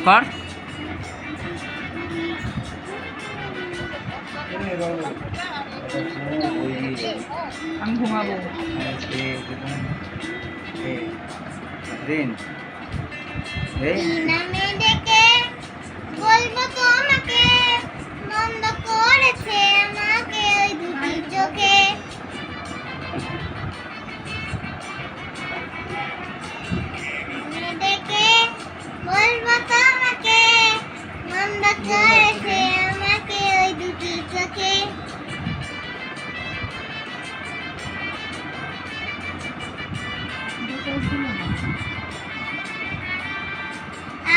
কর। আমি ঘুমাবো। নামে ডেকে বলবো তোমাকে, মন্দ করেছে আমাকে ওই দুটি চোখে। নামে ডেকে বলবো তোমাকে, মন্দ করেছে আমাকে ওই দুটি চোখে।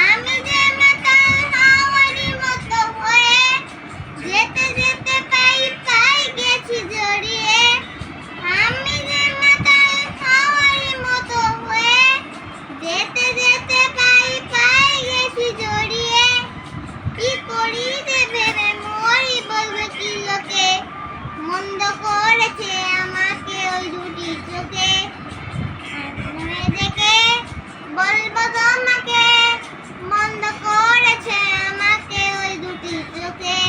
আমি যে মাতাল হাওয়ারি মতো হয়ে যেতে যেতে পাই পাই গেছি জড়িয়ে। আমি যে মাতাল হাওয়ারি মতো হয়ে যেতে যেতে পাই পাই গেছি জড়িয়ে। কি করি যে ভেবে মরি বলবে কি লোকে, মন্দ করেছে আমাকে ওই দুটি চোখে। মনে দেখে বলবো তোমাকে, মন্দ করেছে আমাকে ওই দুটি চোখে।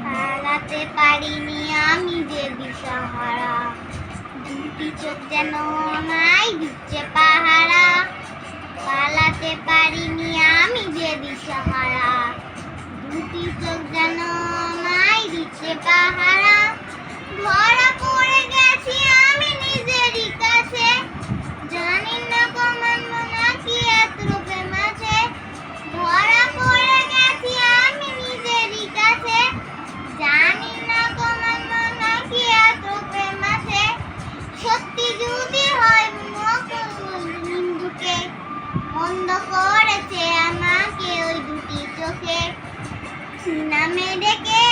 পালাতে পারিনি আমি যে দিশাহারা, দুটি চোখ যেন আমায় দিচ্ছে পাহারা। পালাতে পারিনি আমি যে দিশাহারা, দুটি চোখ যেন আমায় দিচ্ছে পাহারা। ধরা পড়ে গেছি আমি নিজেরই কাছে, জানি না কমান্ড নাকি এত প্রেম আছে। ধরা পড়ে গেছি আমি নিজেরই কাছে, জানি না কমান্ড নাকি এত প্রেম আছে। সত্যি যদি হয় হিন্দুকে, মন্দ করেছে আমাকে ওই দুটি চোখে। নামে ডেকে